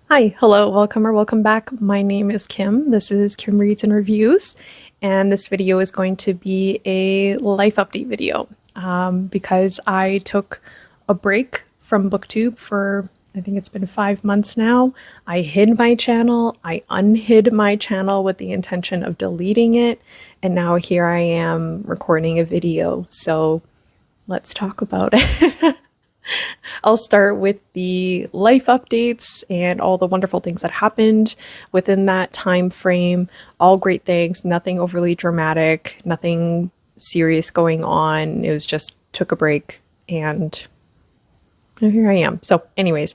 Hi, hello, welcome or welcome back. My name is Kim. This is Kim Reads and Reviews, and this video is going to be a life update video because I took a break from booktube for I think it's been 5 months now. I hid my channel, I unhid my channel with the intention of deleting it, and now here I am recording a video. So let's talk about it. I'll start with the life updates and all the wonderful things that happened within that time frame. All great things, nothing overly dramatic, nothing serious going on. It was just took a break and here I am. So anyways,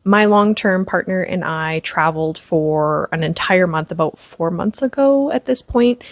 my long-term partner and I traveled for an entire month about 4 months ago at this point.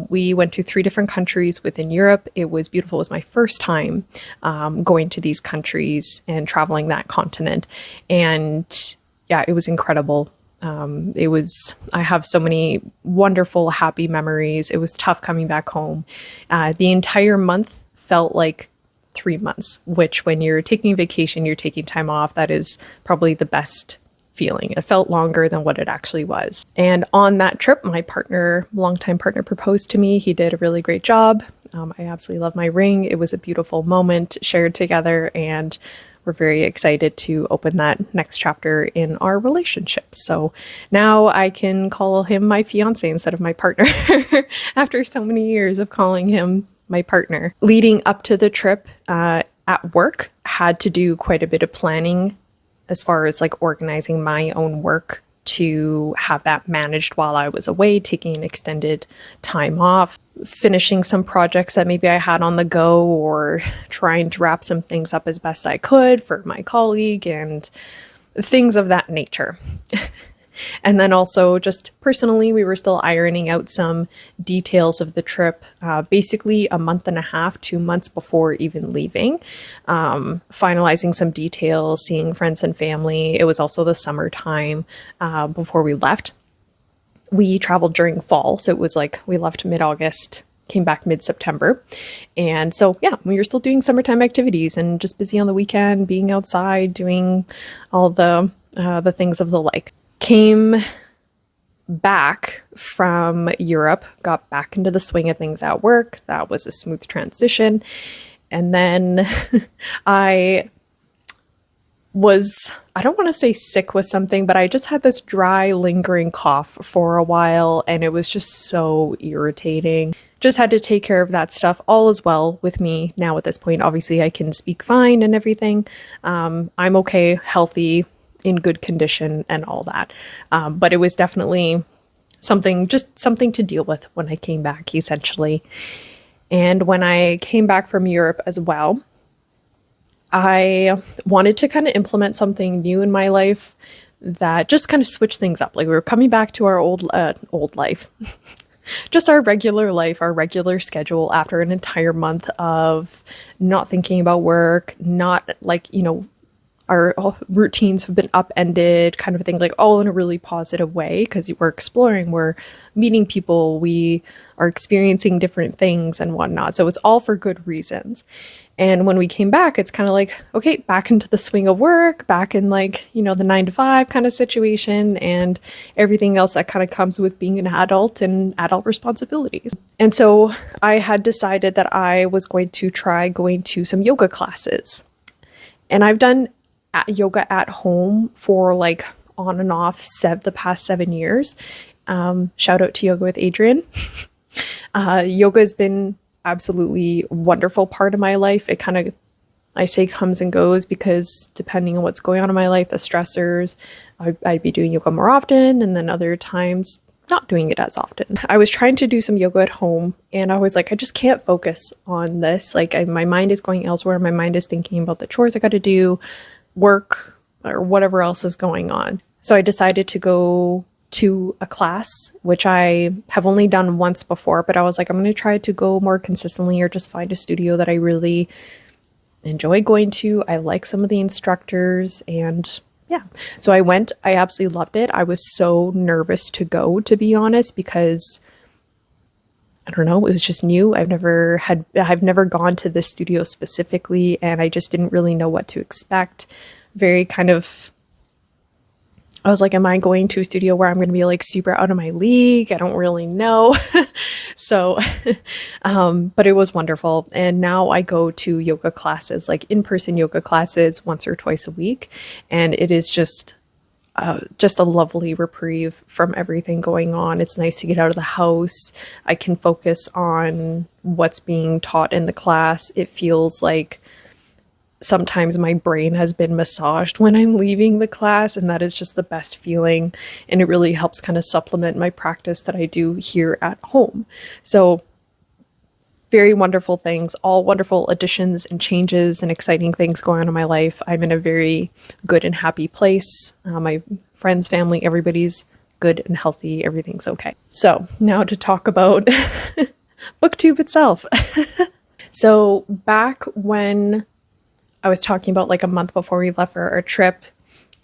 We went to 3 different countries within Europe. It was beautiful. It was my first time going to these countries and traveling that continent. And yeah, it was incredible. I have so many wonderful, happy memories. It was tough coming back home. The entire month felt like 3 months, which when you're taking vacation, you're taking time off, that is probably the best feeling. It felt longer than what it actually was. And on that trip, my longtime partner proposed to me. He did a really great job. I absolutely love my ring. It was a beautiful moment shared together, and we're very excited to open that next chapter in our relationship. So now I can call him my fiance instead of my partner after so many years of calling him my partner. Leading up to the trip at work, had to do quite a bit of planning as far as like organizing my own work to have that managed while I was away, taking an extended time off, finishing some projects that maybe I had on the go, or trying to wrap some things up as best I could for my colleague and things of that nature. And then also just personally, we were still ironing out some details of the trip, basically a month and a half, 2 months before even leaving, finalizing some details, seeing friends and family. It was also the summertime before we left. We traveled during fall, so it was like we left mid-August, came back mid-September. And so, yeah, we were still doing summertime activities and just busy on the weekend, being outside, doing all the things of the like. Came back from Europe, got back into the swing of things at work. That was a smooth transition. And then I don't want to say sick with something, but I just had this dry, lingering cough for a while, and it was just so irritating. Just had to take care of that stuff. All is well with me now at this point. Obviously, I can speak fine and everything. I'm okay, healthy, in good condition and all that. But it was definitely something to deal with when I came back, essentially. And when I came back from Europe as well, I wanted to kind of implement something new in my life that just kind of switch things up. Like we were coming back to our old life, just our regular life, our regular schedule after an entire month of not thinking about work, not like, our routines have been upended, kind of thing, like all in a really positive way, because we're exploring, we're meeting people, we are experiencing different things and whatnot. So it's all for good reasons. And when we came back, it's kind of like, okay, back into the swing of work, back in like, the 9 to 5 kind of situation and everything else that kind of comes with being an adult and adult responsibilities. And so I had decided that I was going to try going to some yoga classes. And I've done yoga at home for like on and off the past 7 years. Shout out to Yoga with Adrian. Yoga has been absolutely wonderful part of my life. It kind of, I say comes and goes because depending on what's going on in my life, the stressors, I'd be doing yoga more often, and then other times not doing it as often. I was trying to do some yoga at home, and I was like, I just can't focus on this. Like my mind is going elsewhere. My mind is thinking about the chores I got to do, work, or whatever else is going on. So I decided to go to a class, which I have only done once before, but I was like, I'm going to try to go more consistently or just find a studio that I really enjoy going to. I like some of the instructors, and yeah. So I went, I absolutely loved it. I was so nervous to go, to be honest, because I don't know, it was just new. I've never gone to this studio specifically, and I just didn't really know what to expect. Very kind of I was like, am I going to a studio where I'm going to be like super out of my league? I don't really know. So, but it was wonderful. And now I go to yoga classes, like in-person yoga classes once or twice a week. And it is just a lovely reprieve from everything going on. It's nice to get out of the house. I can focus on what's being taught in the class. It feels like sometimes my brain has been massaged when I'm leaving the class, and that is just the best feeling. And it really helps kind of supplement my practice that I do here at home. So very wonderful things, all wonderful additions and changes and exciting things going on in my life. I'm in a very good and happy place. My friends, family, everybody's good and healthy. Everything's okay. So now to talk about booktube itself. So back when I was talking about like a month before we left for our trip,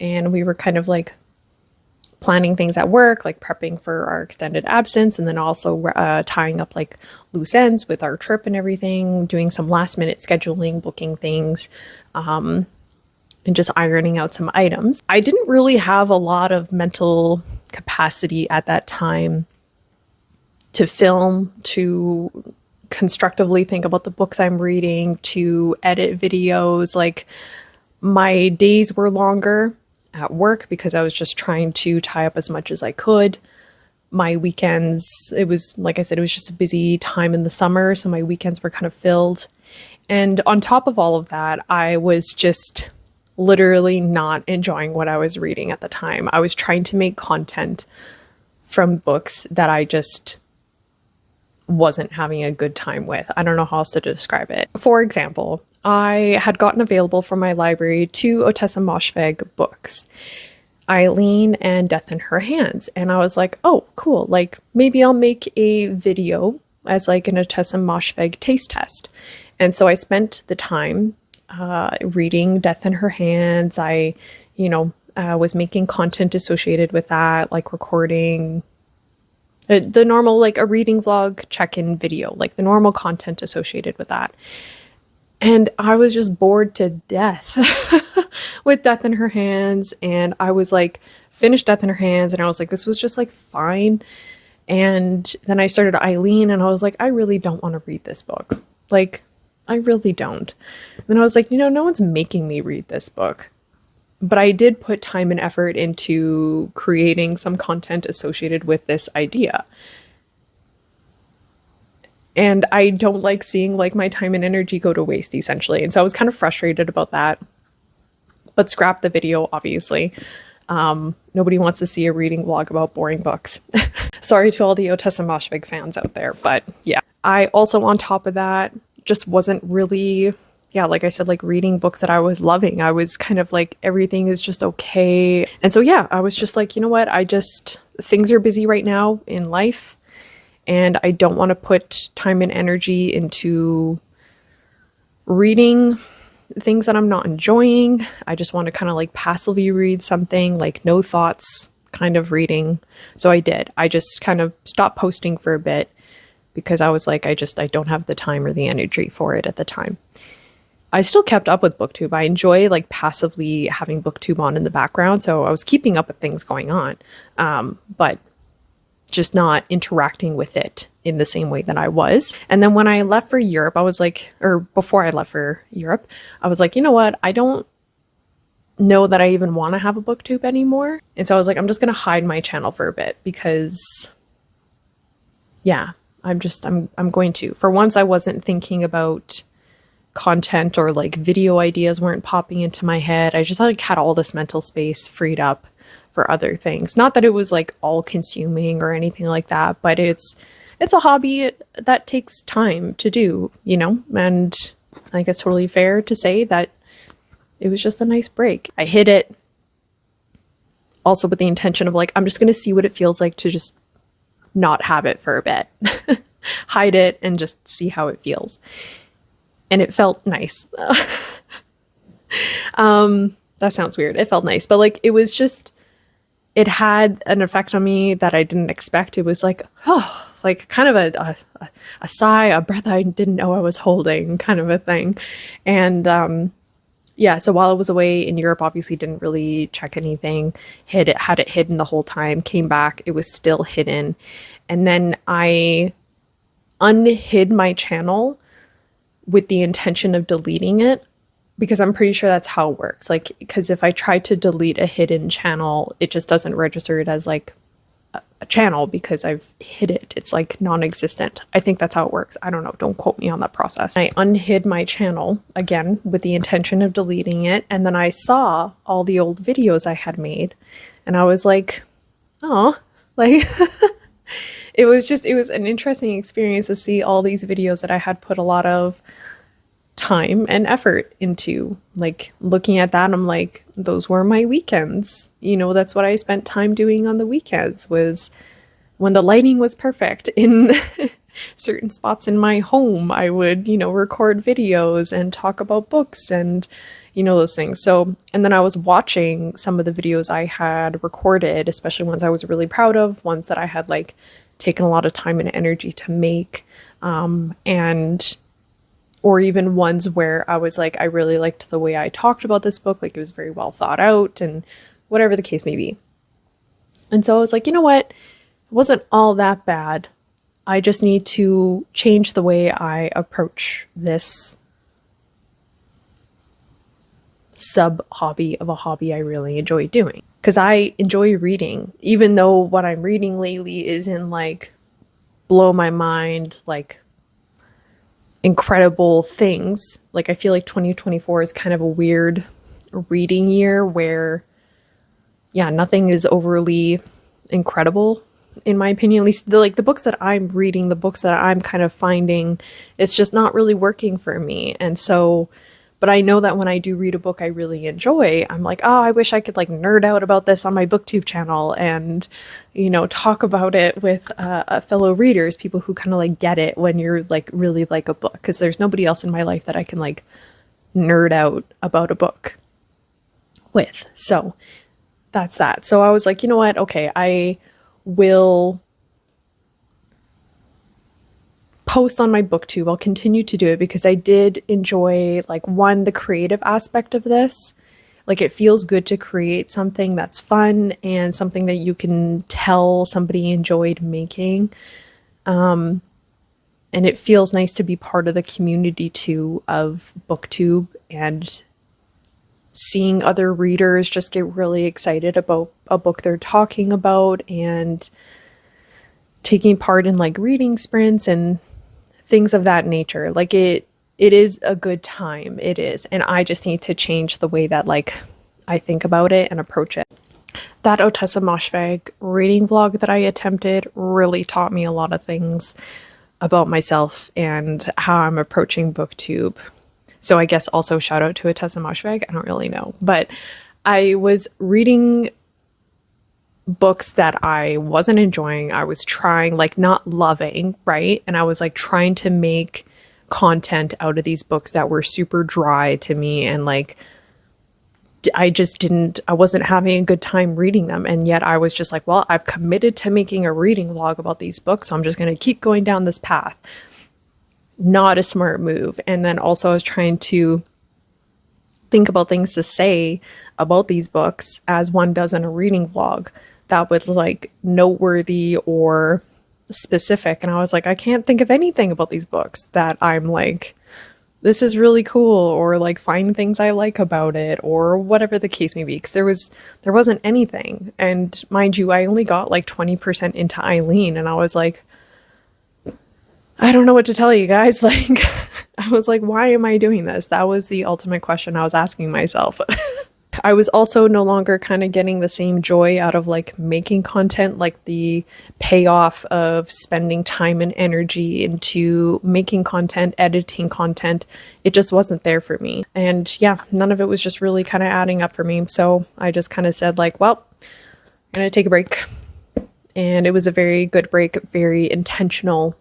and we were kind of like planning things at work, like prepping for our extended absence, and then also tying up like loose ends with our trip and everything, doing some last minute scheduling, booking things, and just ironing out some items. I didn't really have a lot of mental capacity at that time to film, to constructively think about the books I'm reading, to edit videos. Like, my days were longer at work because I was just trying to tie up as much as I could. My weekends, it was, like I said, it was just a busy time in the summer, so my weekends were kind of filled. And on top of all of that, I was just literally not enjoying what I was reading at the time. I was trying to make content from books that I just wasn't having a good time with. I don't know how else to describe it. For example, I had gotten available from my library 2 Ottessa Moshfegh books, Eileen and Death in Her Hands. And I was like, oh, cool. Like, maybe I'll make a video as like an Ottessa Moshfegh taste test. And so I spent the time reading Death in Her Hands. I, was making content associated with that, like recording the normal, like a reading vlog check-in video, like the normal content associated with that. And I was just bored to death with Death in Her Hands. And I was like, finished Death in Her Hands, and I was like, this was just like fine. And then I started Eileen, and I was like, I really don't want to read this book. Like, I really don't. And then I was like, no one's making me read this book. But I did put time and effort into creating some content associated with this idea. And I don't like seeing like my time and energy go to waste, essentially. And so I was kind of frustrated about that, but scrapped the video, obviously. Nobody wants to see a reading vlog about boring books. Sorry to all the Ottessa Moshfegh fans out there, but yeah. I also, on top of that, just wasn't really, like I said, like reading books that I was loving. I was kind of like, everything is just okay. And so, I was just like, you know what? Things are busy right now in life, and I don't want to put time and energy into reading things that I'm not enjoying. I just want to kind of like passively read something, like no thoughts kind of reading. So I did. I just kind of stopped posting for a bit because I was like, I don't have the time or the energy for it at the time. I still kept up with booktube. I enjoy like passively having booktube on in the background. So I was keeping up with things going on, but just not interacting with it in the same way that I was. And then when I left for Europe, I was like, or before I left for Europe, I was like, you know what? I don't know that I even want to have a booktube anymore. And so I was like, I'm just going to hide my channel for a bit because I'm going to. For once, I wasn't thinking about content, or like video ideas weren't popping into my head. I just like had all this mental space freed up for other things. Not that it was like all consuming or anything like that, but it's a hobby that takes time to do, and I think it's totally fair to say that it was just a nice break. I hid it also with the intention of like, I'm just going to see what it feels like to just not have it for a bit, hide it and just see how it feels. And it felt nice. That sounds weird. It felt nice, but like, it had an effect on me that I didn't expect. It was like, like kind of a sigh, a breath I didn't know I was holding, kind of a thing. And yeah, so while I was away in Europe, obviously didn't really check anything, had it hidden the whole time, came back, it was still hidden. And then I unhid my channel with the intention of deleting it, because I'm pretty sure that's how it works. Like, because if I try to delete a hidden channel, it just doesn't register it as like a channel because I've hid it. It's like non-existent. I think that's how it works. I don't know. Don't quote me on that process. I unhid my channel again with the intention of deleting it. And then I saw all the old videos I had made and I was like, oh, like it was an interesting experience to see all these videos that I had put a lot of time and effort into. Like, looking at that, I'm like, those were my weekends. You know, that's what I spent time doing on the weekends, was when the lighting was perfect in certain spots in my home, I would, you know, record videos and talk about books and, you know, those things. So, and then I was watching some of the videos I had recorded, especially ones I was really proud of, ones that I had like taken a lot of time and energy to make, and or even ones where I was like, I really liked the way I talked about this book, like it was very well thought out and whatever the case may be. And so I was like, you know what? It wasn't all that bad. I just need to change the way I approach this sub hobby of a hobby I really enjoy doing. Because I enjoy reading, even though what I'm reading lately isn't like blow my mind, like incredible things. Like, I feel like 2024 is kind of a weird reading year where, yeah, nothing is overly incredible, in my opinion. At least the books that I'm reading, the books that I'm kind of finding, it's just not really working for me. And so, but I know that when I do read a book I really enjoy, I'm like, oh, I wish I could like nerd out about this on my booktube channel and, you know, talk about it with fellow readers, people who kind of like get it when you're like really like a book, because there's nobody else in my life that I can like nerd out about a book with. So that's that. So I was like, you know what? Okay, I will post on my booktube. I'll continue to do it because I did enjoy, like, one, the creative aspect of this. Like, it feels good to create something that's fun and something that you can tell somebody enjoyed making. And it feels nice to be part of the community too of booktube, and seeing other readers just get really excited about a book they're talking about and taking part in like reading sprints and things of that nature. Like, it is a good time. It is. And I just need to change the way that like I think about it and approach it. That Otessa Moshfegh reading vlog that I attempted really taught me a lot of things about myself and how I'm approaching booktube. So I guess also shout out to Otessa Moshfegh. I don't really know, but I was reading books that I wasn't enjoying. I was trying, like, not loving, right? And I was like trying to make content out of these books that were super dry to me, and like I wasn't having a good time reading them. And yet I was just like, well, I've committed to making a reading vlog about these books, so I'm just going to keep going down this path. Not a smart move. And then also I was trying to think about things to say about these books as one does in a reading vlog that was like noteworthy or specific. And I was like, I can't think of anything about these books that I'm like, this is really cool, or like find things I like about it, or whatever the case may be, because there wasn't anything. And mind you, I only got like 20% into Eileen, and I was like, I don't know what to tell you guys. Like, I was like, why am I doing this? That was the ultimate question I was asking myself. I was also no longer kind of getting the same joy out of like making content, like the payoff of spending time and energy into making content, editing content. It just wasn't there for me. And yeah, none of it was just really kind of adding up for me. So I just kind of said like, well, I'm going to take a break. And it was a very good break, very intentional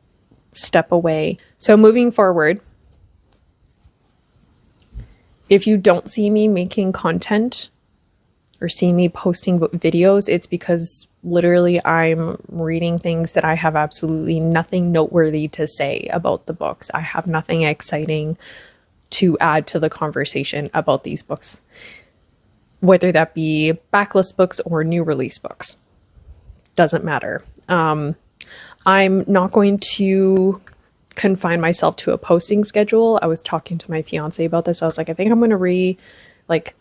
step away. So moving forward, if you don't see me making content or see me posting videos, it's because literally I'm reading things that I have absolutely nothing noteworthy to say about the books. I have nothing exciting to add to the conversation about these books, whether that be backlist books or new release books. Doesn't matter. I'm not going to confine myself to a posting schedule. I was talking to my fiance about this. I was like, I think I'm going to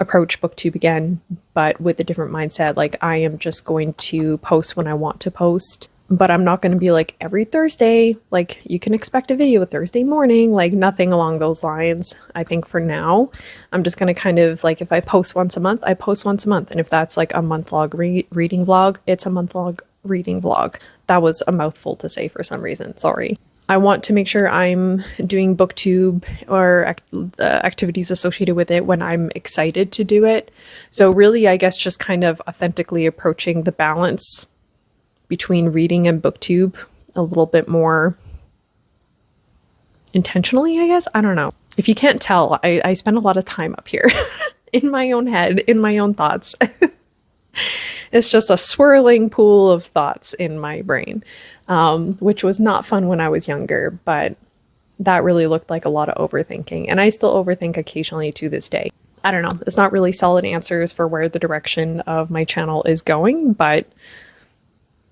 approach booktube again, but with a different mindset. Like, I am just going to post when I want to post, but I'm not going to be like every Thursday, like you can expect a video Thursday morning, like nothing along those lines. I think for now, I'm just going to kind of like, if I post once a month, I post once a month. And if that's like a month long reading vlog, it's a month long reading vlog. That was a mouthful to say for some reason. Sorry. I want to make sure I'm doing booktube or the activities associated with it when I'm excited to do it. So really, I guess just kind of authentically approaching the balance between reading and booktube a little bit more intentionally, I guess. I don't know. If you can't tell, I spend a lot of time up here in my own head, in my own thoughts. It's just a swirling pool of thoughts in my brain, which was not fun when I was younger, but that really looked like a lot of overthinking. And I still overthink occasionally to this day. I don't know. It's not really solid answers for where the direction of my channel is going, but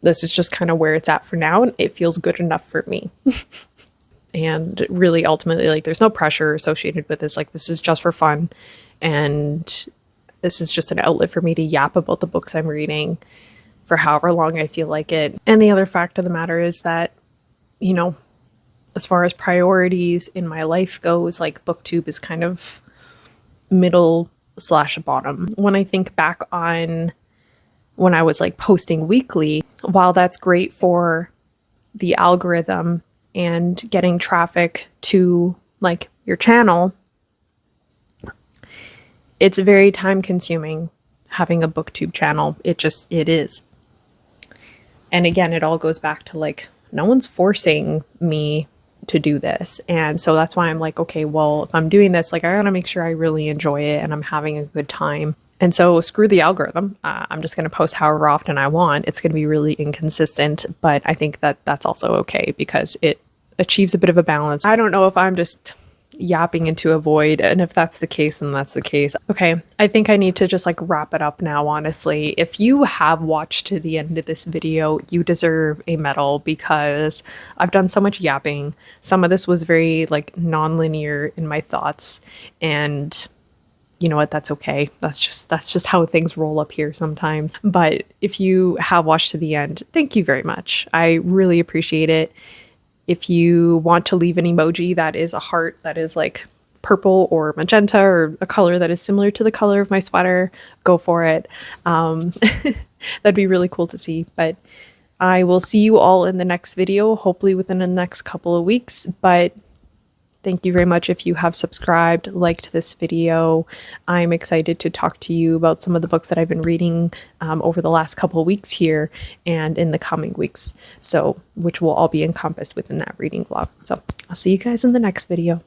this is just kind of where it's at for now. And it feels good enough for me. And really, ultimately, like, there's no pressure associated with this. Like, this is just for fun. And this is just an outlet for me to yap about the books I'm reading for however long I feel like it. And the other fact of the matter is that, you know, as far as priorities in my life goes, like, booktube is kind of middle/bottom. When I think back on when I was like posting weekly, while that's great for the algorithm and getting traffic to like your channel, it's very time consuming having a booktube channel. It is. And again, it all goes back to like, no one's forcing me to do this. And so that's why I'm like, okay, well, if I'm doing this, like, I gotta make sure I really enjoy it and I'm having a good time. And so screw the algorithm. I'm just going to post however often I want. It's going to be really inconsistent, but I think that that's also okay because it achieves a bit of a balance. I don't know if I'm just yapping into a void, and if that's the case, then that's the case. Okay, I think I need to just like wrap it up now, honestly. If you have watched to the end of this video, you deserve a medal because I've done so much yapping. Some of this was very like non-linear in my thoughts, and you know what, that's okay. That's just how things roll up here sometimes. But if you have watched to the end, thank you very much. I really appreciate it. If you want to leave an emoji that is a heart that is like purple or magenta or a color that is similar to the color of my sweater, go for it. That'd be really cool to see. But I will see you all in the next video, hopefully within the next couple of weeks. But thank you very much if you have subscribed, liked this video. I'm excited to talk to you about some of the books that I've been reading over the last couple of weeks here and in the coming weeks. So, which will all be encompassed within that reading vlog. So I'll see you guys in the next video.